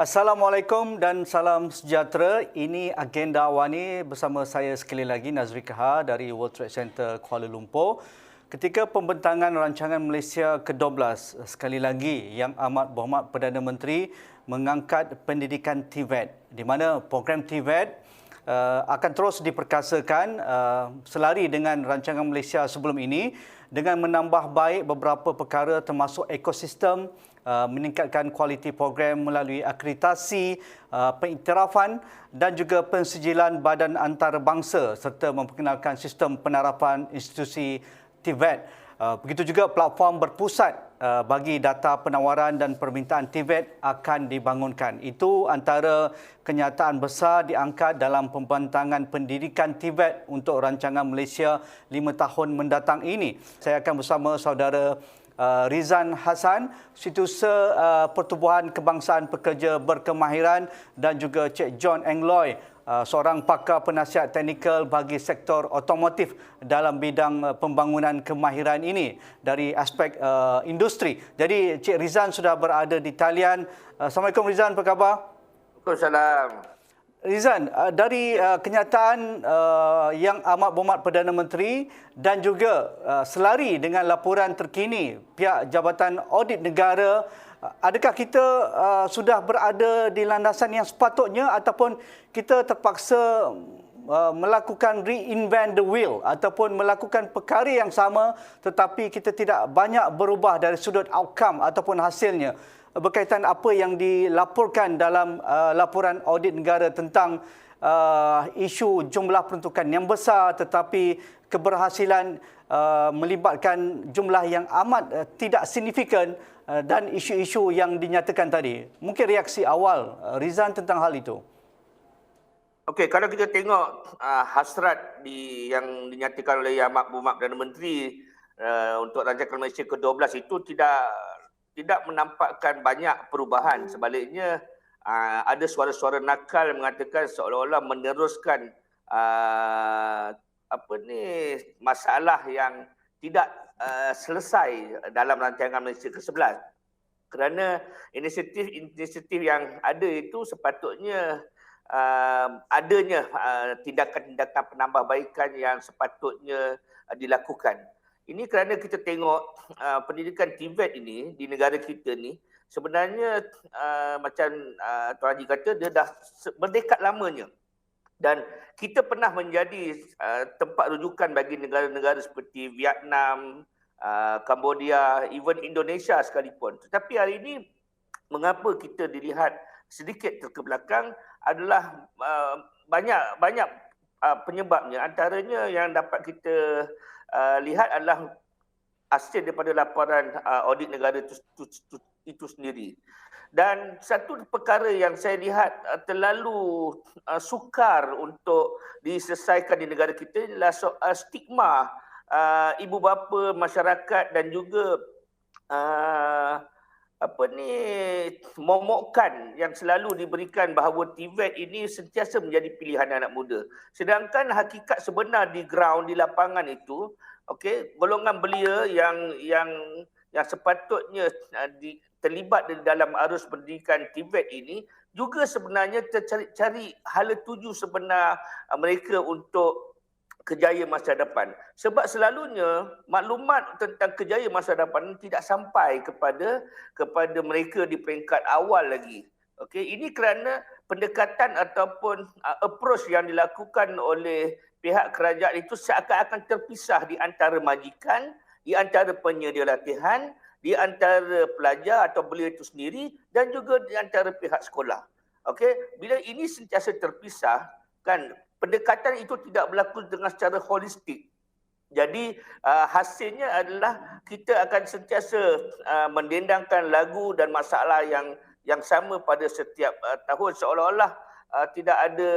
Assalamualaikum dan salam sejahtera. Ini Agenda Awani bersama saya sekali lagi Nazri Kahar dari World Trade Center Kuala Lumpur. Ketika pembentangan rancangan Malaysia ke-12, sekali lagi Yang Amat Berhormat Perdana Menteri mengangkat pendidikan TVET, di mana program TVET akan terus diperkasakan selari dengan rancangan Malaysia sebelum ini dengan menambah baik beberapa perkara termasuk ekosistem, meningkatkan kualiti program melalui akreditasi, pengiktirafan dan juga pensijilan badan antarabangsa serta memperkenalkan sistem penerapan institusi TVET. Begitu juga platform berpusat bagi data penawaran dan permintaan TVET akan dibangunkan. Itu antara kenyataan besar diangkat dalam pembentangan pendidikan TVET untuk rancangan Malaysia 5 tahun mendatang ini. Saya akan bersama saudara Rizan Hassan, Setiausaha Pertubuhan Kebangsaan Pekerja Berkemahiran, dan juga Cik John Engloy, seorang pakar penasihat teknikal bagi sektor otomotif dalam bidang pembangunan kemahiran ini dari aspek industri. Jadi Cik Rizan sudah berada di talian. Assalamualaikum Rizan, apa khabar? Waalaikumsalam. Rizan, dari kenyataan Yang Amat Berhormat Perdana Menteri dan juga selari dengan laporan terkini pihak Jabatan Audit Negara, adakah kita sudah berada di landasan yang sepatutnya ataupun kita terpaksa melakukan reinvent the wheel ataupun melakukan perkara yang sama tetapi kita tidak banyak berubah dari sudut outcome ataupun hasilnya, berkaitan apa yang dilaporkan dalam laporan audit negara tentang isu jumlah peruntukan yang besar tetapi keberhasilan melibatkan jumlah yang amat tidak signifikan dan isu-isu yang dinyatakan tadi. Mungkin reaksi awal Rizan tentang hal itu. Okey, kalau kita tengok hasrat yang dinyatakan oleh Yang Amat Berhormat Perdana Menteri untuk rancangan Malaysia ke-12 itu tidak menampakkan banyak perubahan. Sebaliknya ada suara-suara nakal mengatakan seolah-olah meneruskan masalah yang tidak selesai dalam rancangan Malaysia ke-11. Kerana inisiatif yang ada itu sepatutnya adanya tindakan-tindakan penambahbaikan yang sepatutnya dilakukan. Ini kerana kita tengok pendidikan TVET ini di negara kita ni sebenarnya macam Tuan Haji kata, dia dah berdekat lamanya. Dan kita pernah menjadi tempat rujukan bagi negara-negara seperti Vietnam, Cambodia, even Indonesia sekalipun. Tetapi hari ini mengapa kita dilihat sedikit terkebelakang adalah banyak penyebabnya. Antaranya yang dapat kita lihat adalah hasil daripada laporan audit negara itu sendiri. Dan satu perkara yang saya lihat terlalu sukar untuk diselesaikan di negara kita adalah soal stigma ibu bapa, masyarakat dan juga momokkan yang selalu diberikan bahawa TVET ini sentiasa menjadi pilihan anak muda. Sedangkan hakikat sebenar di ground, di lapangan itu, golongan belia yang sepatutnya terlibat di dalam arus pendidikan TVET ini juga sebenarnya tercari hala tuju sebenar mereka untuk kejayaan masa depan. Sebab selalunya maklumat tentang kejayaan masa depan tidak sampai kepada mereka di peringkat awal lagi. Ini kerana pendekatan ataupun approach yang dilakukan oleh pihak kerajaan itu seakan-akan terpisah di antara majikan, di antara penyedia latihan, di antara pelajar atau belia itu sendiri dan juga di antara pihak sekolah. Bila ini sentiasa terpisah, kan pendekatan itu tidak berlaku dengan secara holistik. Jadi hasilnya adalah kita akan sentiasa mendendangkan lagu dan masalah yang sama pada setiap tahun, seolah-olah tidak ada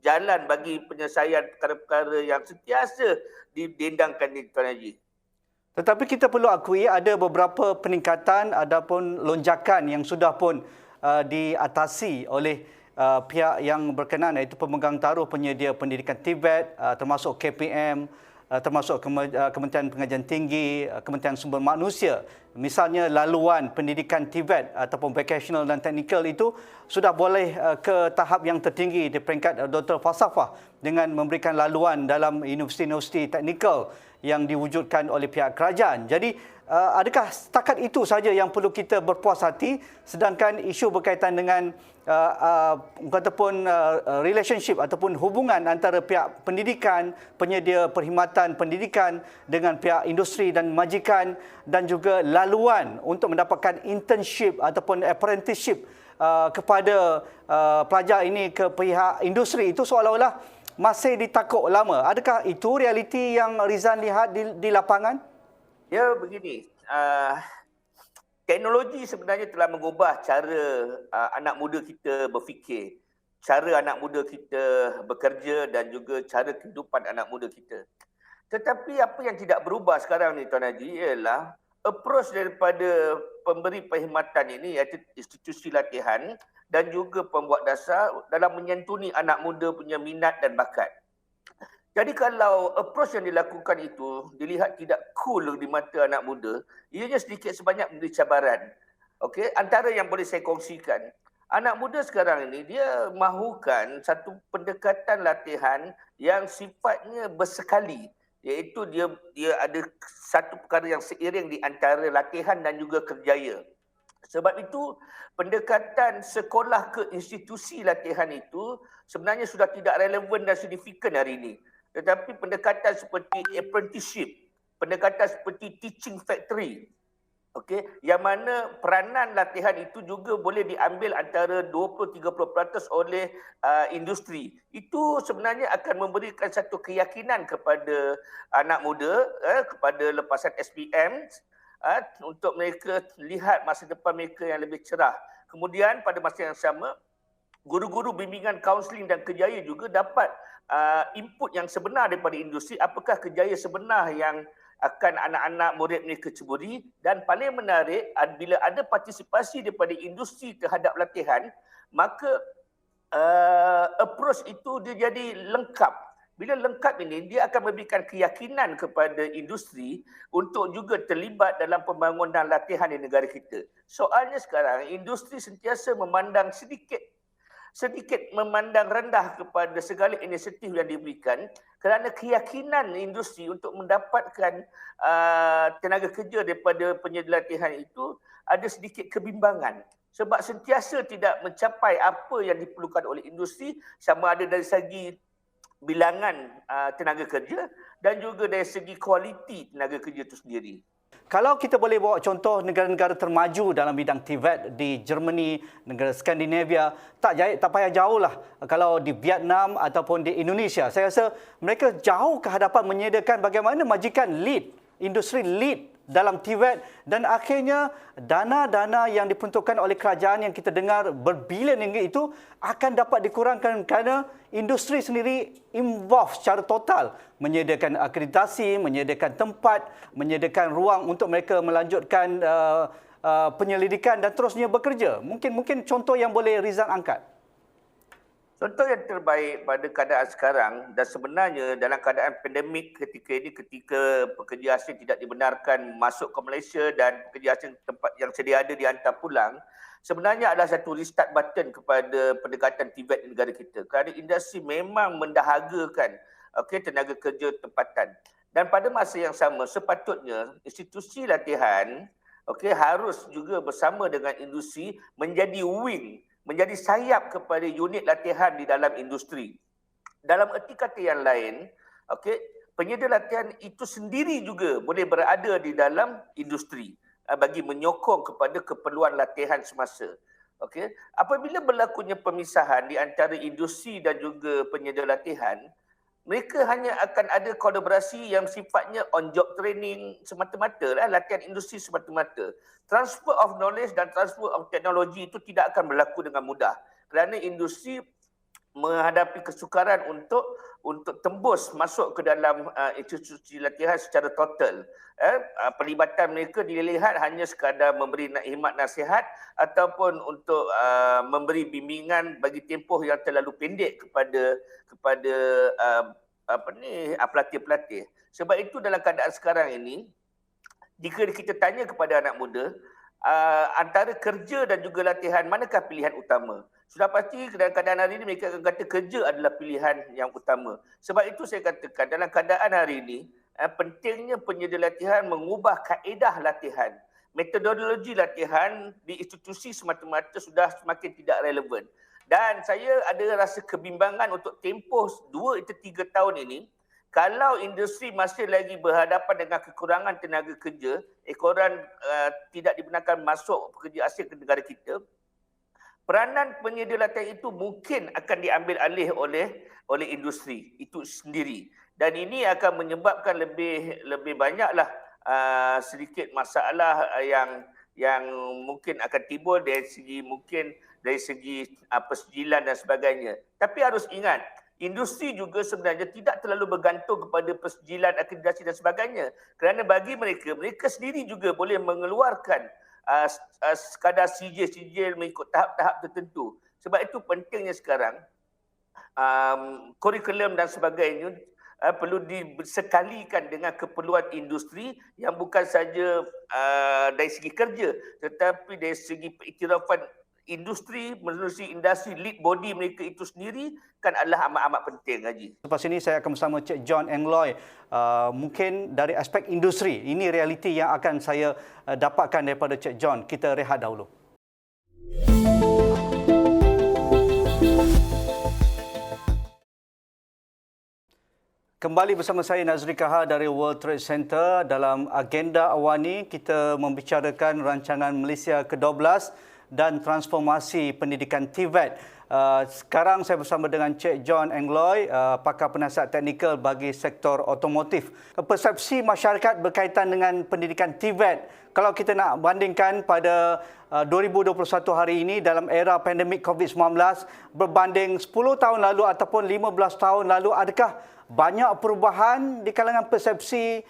jalan bagi penyelesaian perkara-perkara yang sentiasa didendangkan di Tuan Haji. Tetapi kita perlu akui ada beberapa peningkatan ataupun lonjakan yang sudah pun diatasi oleh pihak yang berkenaan, iaitu pemegang taruh penyedia pendidikan TVET, termasuk KPM, termasuk Kementerian Pengajian Tinggi, Kementerian Sumber Manusia. Misalnya laluan pendidikan TVET ataupun vocational dan teknikal itu sudah boleh ke tahap yang tertinggi di peringkat Doktor Falsafah dengan memberikan laluan dalam universiti-universiti teknikal yang diwujudkan oleh pihak kerajaan. Jadi adakah setakat itu saja yang perlu kita berpuas hati, sedangkan isu berkaitan dengan relationship ataupun hubungan antara pihak pendidikan, penyedia perkhidmatan pendidikan dengan pihak industri dan majikan, dan juga laluan untuk mendapatkan internship ataupun apprenticeship kepada pelajar ini ke pihak industri, itu seolah-olah masih ditakuk lama. Adakah itu realiti yang Rizan lihat di lapangan? Ya, begini. Teknologi sebenarnya telah mengubah cara anak muda kita berfikir, cara anak muda kita bekerja dan juga cara kehidupan anak muda kita. Tetapi apa yang tidak berubah sekarang ni, Tuan Haji, ialah approach daripada pemberi perkhidmatan ini, iaitu institusi latihan dan juga pembuat dasar dalam menyantuni anak muda punya minat dan bakat. Jadi kalau approach yang dilakukan itu dilihat tidak cool di mata anak muda, ianya sedikit sebanyak memberi cabaran. Okey, antara yang boleh saya kongsikan, anak muda sekarang ini dia mahukan satu pendekatan latihan yang sifatnya bersekali, iaitu dia ada satu perkara yang seiring di antara latihan dan juga kerjaya. Sebab itu pendekatan sekolah ke institusi latihan itu sebenarnya sudah tidak relevan dan signifikan hari ini. Tetapi pendekatan seperti apprenticeship, pendekatan seperti teaching factory, okey, yang mana peranan latihan itu juga boleh diambil antara 20-30% oleh industri. Itu sebenarnya akan memberikan satu keyakinan kepada anak muda, kepada lepasan SPM, untuk mereka lihat masa depan mereka yang lebih cerah. Kemudian pada masa yang sama, guru-guru bimbingan kaunseling dan kerjaya juga dapat input yang sebenar daripada industri, apakah kerjaya sebenar yang akan anak-anak murid mereka ceburi. Dan paling menarik, bila ada partisipasi daripada industri terhadap latihan, maka approach itu dia jadi lengkap. Bila lengkap ini, dia akan memberikan keyakinan kepada industri untuk juga terlibat dalam pembangunan latihan di negara kita. Soalnya sekarang, industri sentiasa memandang sedikit memandang rendah kepada segala inisiatif yang diberikan kerana keyakinan industri untuk mendapatkan tenaga kerja daripada penyedia latihan itu ada sedikit kebimbangan. Sebab sentiasa tidak mencapai apa yang diperlukan oleh industri, sama ada dari segi bilangan tenaga kerja dan juga dari segi kualiti tenaga kerja itu sendiri. Kalau kita boleh bawa contoh negara-negara termaju dalam bidang TVET di Germany, negara Skandinavia, tak payah jauh lah. Kalau di Vietnam ataupun di Indonesia, saya rasa mereka jauh ke hadapan menyediakan bagaimana majikan lead, industri lead dalam TVET, dan akhirnya dana-dana yang diperuntukkan oleh kerajaan yang kita dengar berbilion ringgit itu akan dapat dikurangkan kerana industri sendiri involve secara total, menyediakan akreditasi, menyediakan tempat, menyediakan ruang untuk mereka melanjutkan penyelidikan dan terusnya bekerja. Mungkin contoh yang boleh Rizal angkat. Contoh yang terbaik pada keadaan sekarang, dan sebenarnya dalam keadaan pandemik ketika ini, ketika pekerja asing tidak dibenarkan masuk ke Malaysia dan pekerja asing tempat yang sedia ada dihantar pulang, sebenarnya adalah satu restart button kepada pendekatan TVET di negara kita. Kerana industri memang mendahagakan tenaga kerja tempatan. Dan pada masa yang sama, sepatutnya institusi latihan harus juga bersama dengan industri menjadi wing, menjadi sayap kepada unit latihan di dalam industri. Dalam erti kata yang lain, penyedia latihan itu sendiri juga boleh berada di dalam industri bagi menyokong kepada keperluan latihan semasa. Apabila berlakunya pemisahan di antara industri dan juga penyedia latihan, mereka hanya akan ada kolaborasi yang sifatnya on-job training semata-mata, latihan industri semata-mata. Transfer of knowledge dan transfer of teknologi itu tidak akan berlaku dengan mudah kerana industri menghadapi kesukaran untuk tembus masuk ke dalam institusi latihan secara total. Pelibatan mereka dilihat hanya sekadar memberi khidmat nasihat ataupun untuk memberi bimbingan bagi tempoh yang terlalu pendek kepada pelatih-pelatih. Sebab itu dalam keadaan sekarang ini, jika kita tanya kepada anak muda, antara kerja dan juga latihan, manakah pilihan utama? Sudah pasti dalam keadaan hari ini mereka akan kata kerja adalah pilihan yang utama. Sebab itu saya katakan dalam keadaan hari ini, pentingnya penyedia latihan mengubah kaedah latihan. Metodologi latihan di institusi semata-mata sudah semakin tidak relevan. Dan saya ada rasa kebimbangan untuk tempoh 2 atau 3 tahun ini, kalau industri masih lagi berhadapan dengan kekurangan tenaga kerja, ekoran tidak dibenarkan masuk pekerja asing ke negara kita, peranan penyedia latihan itu mungkin akan diambil alih oleh industri itu sendiri. Dan ini akan menyebabkan lebih banyaklah sedikit masalah yang mungkin akan timbul dari segi persejilan dan sebagainya. Tapi harus ingat, industri juga sebenarnya tidak terlalu bergantung kepada persejilan, akreditasi dan sebagainya. Kerana bagi mereka sendiri juga boleh mengeluarkan sekadar sijil-sijil mengikut tahap-tahap tertentu. Sebab itu pentingnya sekarang kurikulum dan sebagainya perlu disekalikan dengan keperluan industri yang bukan saja dari segi kerja tetapi dari segi iktirafan industri menerusi industri lead body mereka itu sendiri kan adalah amat-amat penting, Haji. Lepas ini saya akan bersama Cik John Engloy. Mungkin dari aspek industri, ini realiti yang akan saya dapatkan daripada Cik John. Kita rehat dahulu. Kembali bersama saya Nazri Kahar dari World Trade Center. Dalam agenda awal ini kita membicarakan rancangan Malaysia ke-12 dan transformasi pendidikan TVET. Sekarang saya bersama dengan Cik John Engloy, pakar penasihat teknikal bagi sektor otomotif. Persepsi masyarakat berkaitan dengan pendidikan TVET, kalau kita nak bandingkan pada 2021 hari ini dalam era pandemik COVID-19 berbanding 10 tahun lalu ataupun 15 tahun lalu, adakah banyak perubahan di kalangan persepsi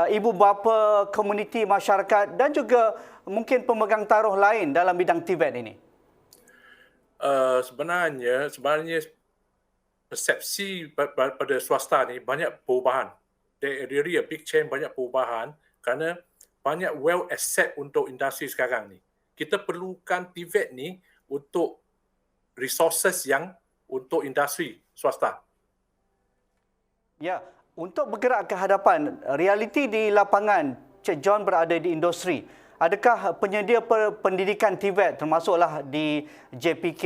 ibu bapa, komuniti masyarakat dan juga mungkin pemegang taruh lain dalam bidang TVET ini? Sebenarnya persepsi pada swasta ni banyak perubahan. There really a big change, banyak perubahan kerana banyak well asset untuk industri sekarang ni. Kita perlukan TVET ni untuk resources yang untuk industri swasta. Ya, untuk bergerak ke hadapan, realiti di lapangan, Cik John berada di industri. Adakah penyedia pendidikan TVET termasuklah di JPK,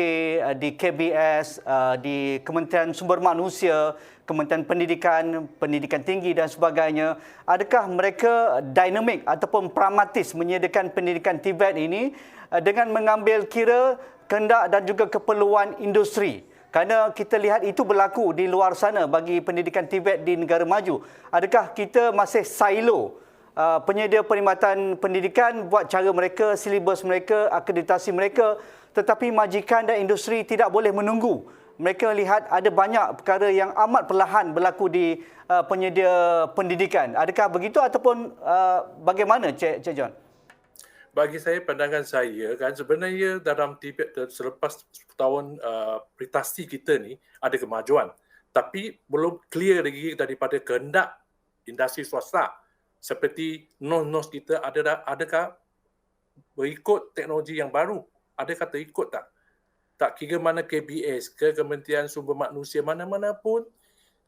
di KBS, di Kementerian Sumber Manusia, Kementerian Pendidikan, Pendidikan Tinggi dan sebagainya, adakah mereka dinamik ataupun pragmatis menyediakan pendidikan TVET ini dengan mengambil kira kehendak dan juga keperluan industri? Kerana kita lihat itu berlaku di luar sana bagi pendidikan TVET di negara maju. Adakah kita masih silo? Penyedia perkhidmatan pendidikan buat cara mereka, silibus mereka, akreditasi mereka, tetapi majikan dan industri tidak boleh menunggu. Mereka lihat ada banyak perkara yang amat perlahan berlaku di penyedia pendidikan. Adakah begitu ataupun bagaimana, Cik John? Bagi saya, pandangan saya kan sebenarnya dalam TVET selepas 10 tahun prestasi kita ni ada kemajuan. Tapi belum clear lagi daripada kehendak industri swasta. Seperti nos kita adakah berikut teknologi yang baru? Adakah terikut tak? Tak kira mana KBS ke Kementerian Sumber Manusia mana-mana pun,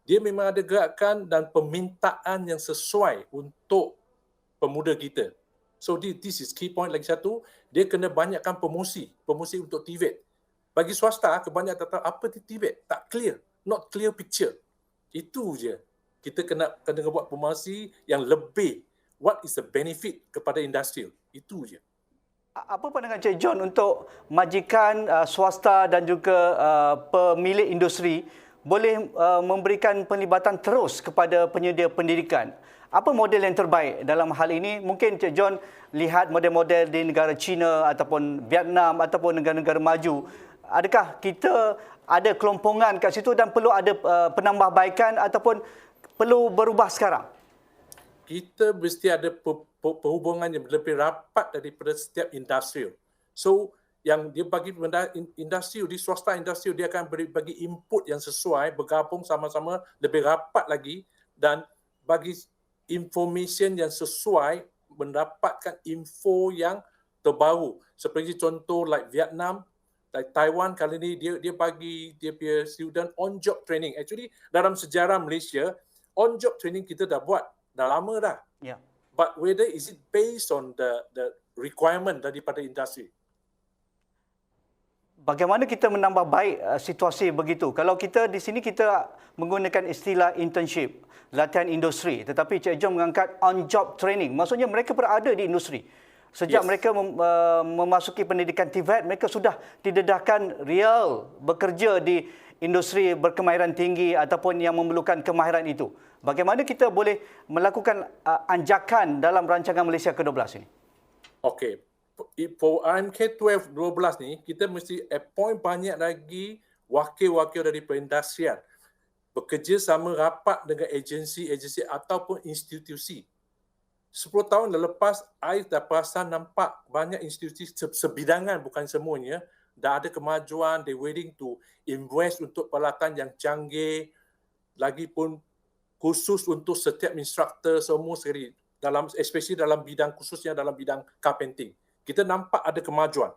dia memang ada gerakan dan permintaan yang sesuai untuk pemuda kita. So this is key point lagi satu, dia kena banyakkan promosi untuk TVET. Bagi swasta, kebanyakan tak tahu apa TVET, tak clear, not clear picture. Itu je. Kita kena buat promosi yang lebih. What is the benefit kepada industri? Itu je. Apa pandangan Cik John untuk majikan swasta dan juga pemilik industri boleh memberikan penlibatan terus kepada penyedia pendidikan? Apa model yang terbaik dalam hal ini? Mungkin Cik John lihat model-model di negara China ataupun Vietnam ataupun negara-negara maju. Adakah kita ada kelompongan kat situ dan perlu ada penambahbaikan ataupun perlu berubah sekarang? Kita mesti ada perhubungan yang lebih rapat daripada setiap industri. So, yang dia bagi industri di swasta industri, dia akan bagi input yang sesuai, bergabung sama-sama lebih rapat lagi dan bagi information yang sesuai, mendapatkan info yang terbaru. Seperti contoh like Vietnam, like Taiwan kali ni dia bagi dia punya student on job training. Actually dalam sejarah Malaysia, on job training kita dah buat dah lama dah. Ya. But whether is it based on the requirement daripada industri? Bagaimana kita menambah baik situasi begitu? Kalau kita di sini kita menggunakan istilah internship, latihan industri, tetapi Cik John mengangkat on-job training. Maksudnya mereka berada di industri. Sejak mereka memasuki pendidikan TVET, mereka sudah didedahkan real bekerja di industri berkemahiran tinggi ataupun yang memerlukan kemahiran itu. Bagaimana kita boleh melakukan anjakan dalam rancangan Malaysia ke-12 ini? Okey. For RMK 12 ni, kita mesti appoint banyak lagi wakil-wakil dari perindustrian. Bekerja sama rapat dengan agensi-agensi ataupun institusi. 10 tahun lepas, I dah perasan nampak banyak institusi sebidangan, bukan semuanya, dah ada kemajuan, they willing to invest untuk peralatan yang canggih, lagipun khusus untuk setiap instructor semua sekali, especially dalam bidang khususnya dalam bidang carpenting. Kita nampak ada kemajuan.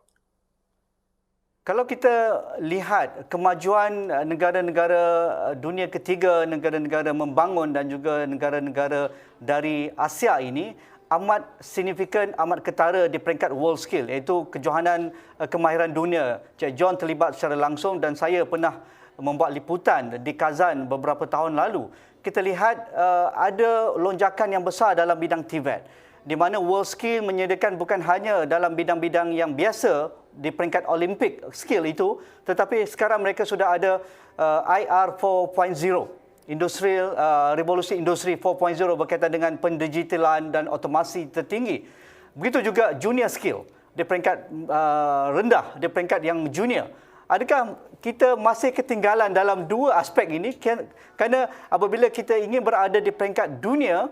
Kalau kita lihat kemajuan negara-negara dunia ketiga, negara-negara membangun dan juga negara-negara dari Asia ini amat signifikan, amat ketara di peringkat world skill, iaitu kejohanan kemahiran dunia. Cik John terlibat secara langsung dan saya pernah membuat liputan di Kazan beberapa tahun lalu. Kita lihat ada lonjakan yang besar dalam bidang TVET, di mana World Skill menyediakan bukan hanya dalam bidang-bidang yang biasa di peringkat Olimpik skill itu, tetapi sekarang mereka sudah ada IR 4.0, Revolusi Industri 4.0 berkaitan dengan pendigitalan dan otomasi tertinggi. Begitu juga junior skill di peringkat rendah, di peringkat yang junior. Adakah kita masih ketinggalan dalam dua aspek ini? Kerana apabila kita ingin berada di peringkat dunia,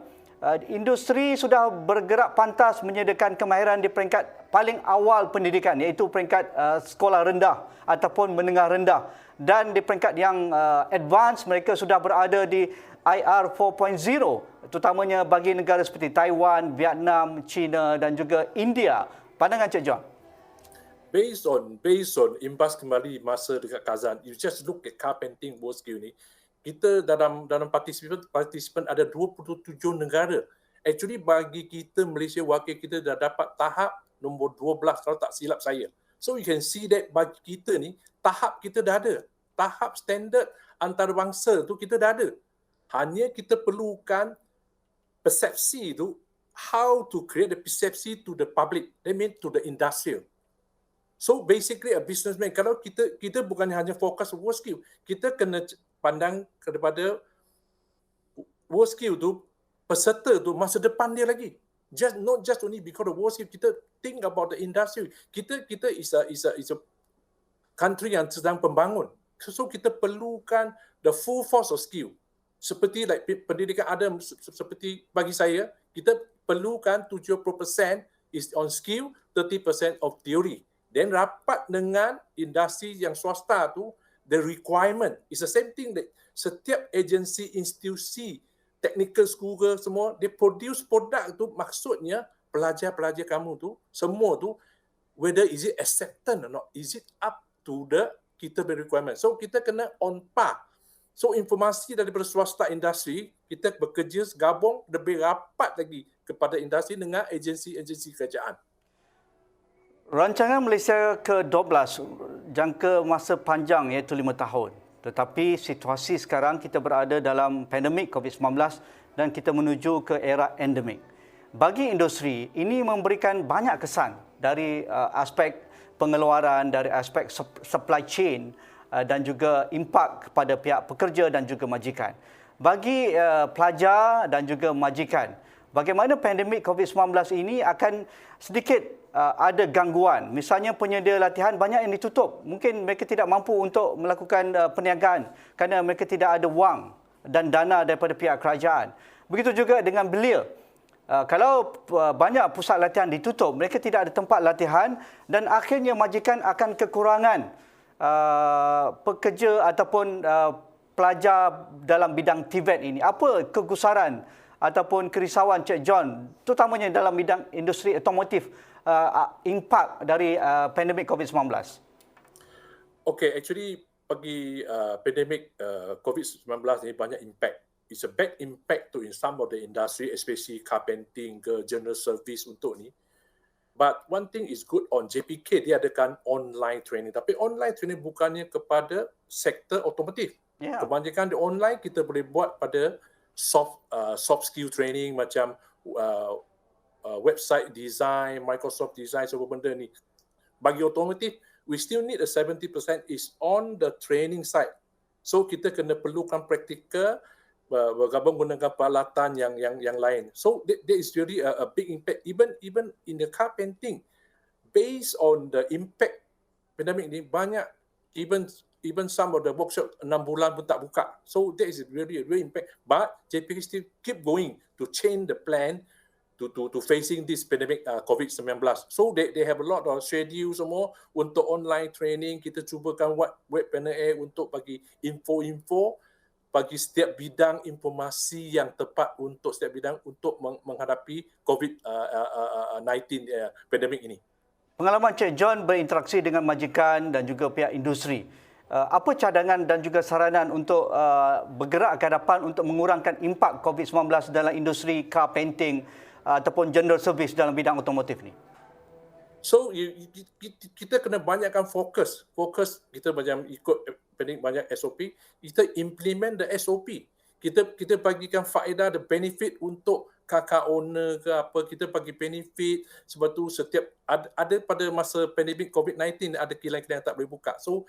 industri sudah bergerak pantas menyediakan kemahiran di peringkat paling awal pendidikan, iaitu peringkat sekolah rendah ataupun menengah rendah. Dan di peringkat yang advance, mereka sudah berada di IR 4.0, terutamanya bagi negara seperti Taiwan, Vietnam, China dan juga India. Pandangan Cik John? Based on imbas kembali masa dekat Kazan, you just look at carpenting world skill ni, kita dalam partisipan ada 27 negara. Actually bagi kita Malaysia, wakil kita dah dapat tahap nombor 12 kalau tak silap saya. So you can see that bagi kita ni, tahap kita dah ada. Tahap standard antarabangsa tu kita dah ada. Hanya kita perlukan persepsi tu, how to create the persepsi to the public, that means to the industrial. So basically a businessman, kalau kita bukan hanya fokus world skill, kita kena pandang kepada world skill tu, peserta tu masa depan dia lagi. Not just only because of world skill, kita think about the industry. Kita is a country yang sedang pembangun. So kita perlukan the full force of skill. Seperti like pendidikan ada, seperti bagi saya, kita perlukan 70% is on skill, 30% of theory. Dan rapat dengan industri yang swasta tu, the requirement is the same thing that setiap agensi, institusi, technical school ke semua, they produce produk tu, maksudnya pelajar-pelajar kamu tu, semua tu, whether is it accepted or not, is it up to the kita requirement. So kita kena on par. So informasi daripada swasta industri, kita bekerja gabung lebih rapat lagi kepada industri dengan agensi-agensi kerajaan. Rancangan Malaysia ke-12 jangka masa panjang iaitu 5 tahun. Tetapi situasi sekarang kita berada dalam pandemik COVID-19 dan kita menuju ke era endemik. Bagi industri, ini memberikan banyak kesan dari aspek pengeluaran, dari aspek supply chain dan juga impak kepada pihak pekerja dan juga majikan. Bagi pelajar dan juga majikan, bagaimana pandemik COVID-19 ini akan sedikit ada gangguan. Misalnya penyedia latihan banyak yang ditutup. Mungkin mereka tidak mampu untuk melakukan perniagaan kerana mereka tidak ada wang dan dana daripada pihak kerajaan. Begitu juga dengan belia. Kalau banyak pusat latihan ditutup, mereka tidak ada tempat latihan dan akhirnya majikan akan kekurangan pekerja ataupun pelajar dalam bidang TVET ini. Apa kegusaran ataupun kerisauan Cik John, terutamanya dalam bidang industri otomotif, impak dari pandemik COVID-19? Okay, actually bagi pandemik COVID-19 ni banyak impact. It's a bad impact to in some of the industry, especially carpenting ke general service untuk ni. But one thing is good on JPK, dia adakan online training. Tapi online training bukannya kepada sektor otomotif. Yeah. Kebanyakan di online kita boleh buat pada soft skill training macam website design, Microsoft design, semua benda ni. Bagi otomotif, we still need a 70% is on the training side. So kita kena perlukan praktikal, bergabung menggunakan peralatan yang lain. So there is really a big impact even in the carpenting. Based on the impact pandemic ni, banyak even some of the workshop 6 bulan pun tak buka. So that is really a real impact. But JPK still keep going to change the plan to facing this pandemic COVID-19. So they have a lot of schedule semua untuk online training. Kita cubakan web panel A untuk bagi info-info bagi setiap bidang informasi yang tepat untuk setiap bidang untuk menghadapi COVID-19 pandemik ini. Pengalaman Cik John berinteraksi dengan majikan dan juga pihak industri. Apa cadangan dan juga saranan untuk bergerak ke hadapan untuk mengurangkan impak COVID-19 dalam industri carpenting ataupun general service dalam bidang otomotif ni? So kita kena banyakkan fokus kita macam ikut banyak SOP, kita implement the SOP. Kita bagikan faedah, the benefit untuk kakak owner ke apa, kita bagi benefit. Sebab tu setiap ada pada masa pandemik COVID-19 ada kilang-kilang yang tak boleh buka. So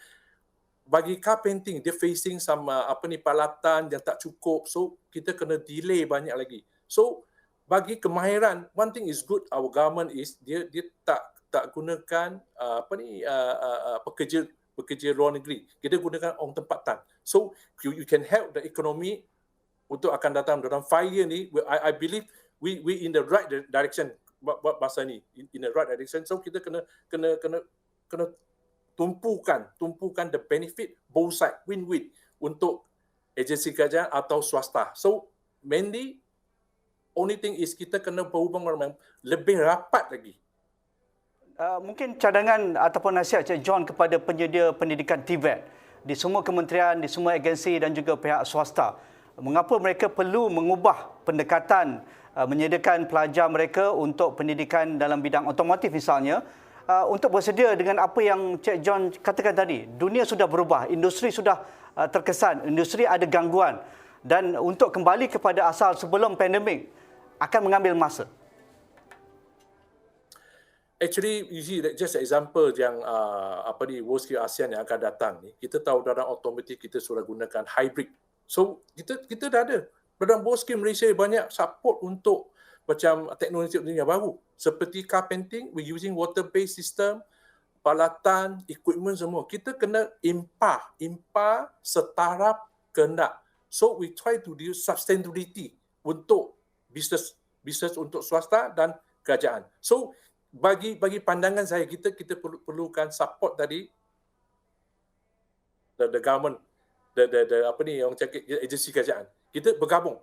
bagi carpenting dia facing sama peralatan yang tak cukup. So kita kena delay banyak lagi. So bagi kemahiran, one thing is good, our government is dia tak gunakan pekerja luar negeri. Kita gunakan orang tempatan. So you can help the economy untuk akan datang dalam 5 year ni. I believe we in the right direction buat masa ni, in the right direction. So kita kena tumpukan the benefit both side, win-win untuk agensi kerajaan atau swasta. So mainly only thing is kita kena berhubungan lebih rapat lagi. Mungkin cadangan ataupun nasihat Cik John kepada penyedia pendidikan TVET di semua kementerian, di semua agensi dan juga pihak swasta. Mengapa mereka perlu mengubah pendekatan menyediakan pelajar mereka untuk pendidikan dalam bidang otomotif misalnya, untuk bersedia dengan apa yang Cik John katakan tadi. Dunia sudah berubah, industri sudah terkesan, industri ada gangguan dan untuk kembali kepada asal sebelum pandemik akan mengambil masa. Actually, you see, just example yang World Skill ASEAN yang akan datang ni, kita tahu dalam otomotif kita sudah gunakan hybrid. So kita dah ada. Dalam World Skill Malaysia banyak support untuk macam teknologi yang baru. Seperti carpenting, we using water-based system, peralatan, equipment semua. Kita kena impah setaraf kehendak. So we try to do sustainability untuk bisnes untuk swasta dan kerajaan. So bagi pandangan saya, kita perlukan support tadi the government, yang cakap agensi kerajaan. Kita bergabung,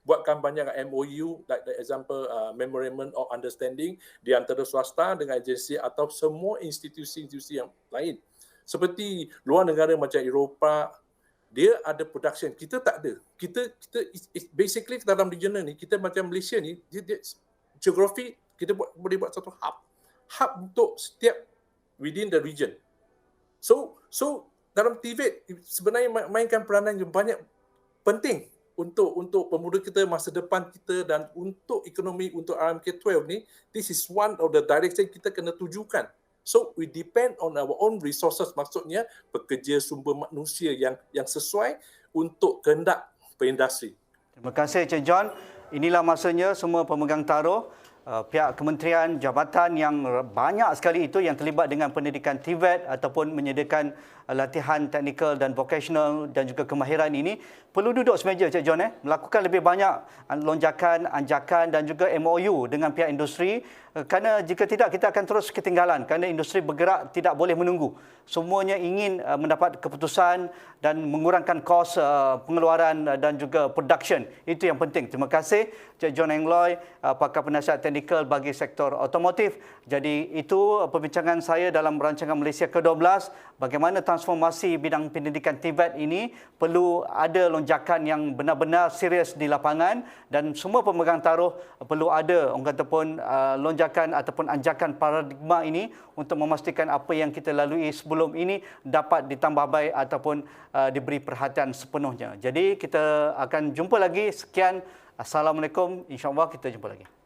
buatkan banyak MOU, like the example memorandum of understanding di antara swasta dengan agensi atau semua institusi-institusi yang lain. Seperti luar negara macam Eropah, dia ada production, kita tak ada. Kita basically dalam regional ni, kita macam Malaysia ni, dia geografi. Kita boleh buat satu hub untuk setiap within the region. So dalam TVET sebenarnya mainkan peranan yang banyak penting untuk pemuda kita, masa depan kita dan untuk ekonomi, untuk RMK12 ni. This is one of the direction kita kena tujukan. So we depend on our own resources, maksudnya pekerja sumber manusia yang sesuai untuk kehendak perindustri. Terima kasih Cik John. Inilah masanya semua pemegang taruh, pihak kementerian, jabatan yang banyak sekali itu yang terlibat dengan pendidikan TVET ataupun menyediakan latihan teknikal dan vocational dan juga kemahiran ini perlu duduk semeja Cik John melakukan lebih banyak lonjakan, anjakan dan juga MOU dengan pihak industri kerana jika tidak kita akan terus ketinggalan kerana industri bergerak tidak boleh menunggu. Semuanya ingin mendapat keputusan dan mengurangkan kos pengeluaran dan juga production. Itu yang penting. Terima kasih Cik John Engloy, pakar penasihat teknikal bagi sektor otomotif. Jadi itu perbincangan saya dalam rancangan Malaysia ke-12, bagaimana transformasi bidang pendidikan TVET ini perlu ada lonjakan yang benar-benar serius di lapangan dan semua pemegang taruh perlu ada orang kata pun lonjakan ataupun anjakan paradigma ini untuk memastikan apa yang kita lalui sebelum ini dapat ditambah baik ataupun diberi perhatian sepenuhnya. Jadi kita akan jumpa lagi. Sekian. Assalamualaikum. InsyaAllah kita jumpa lagi.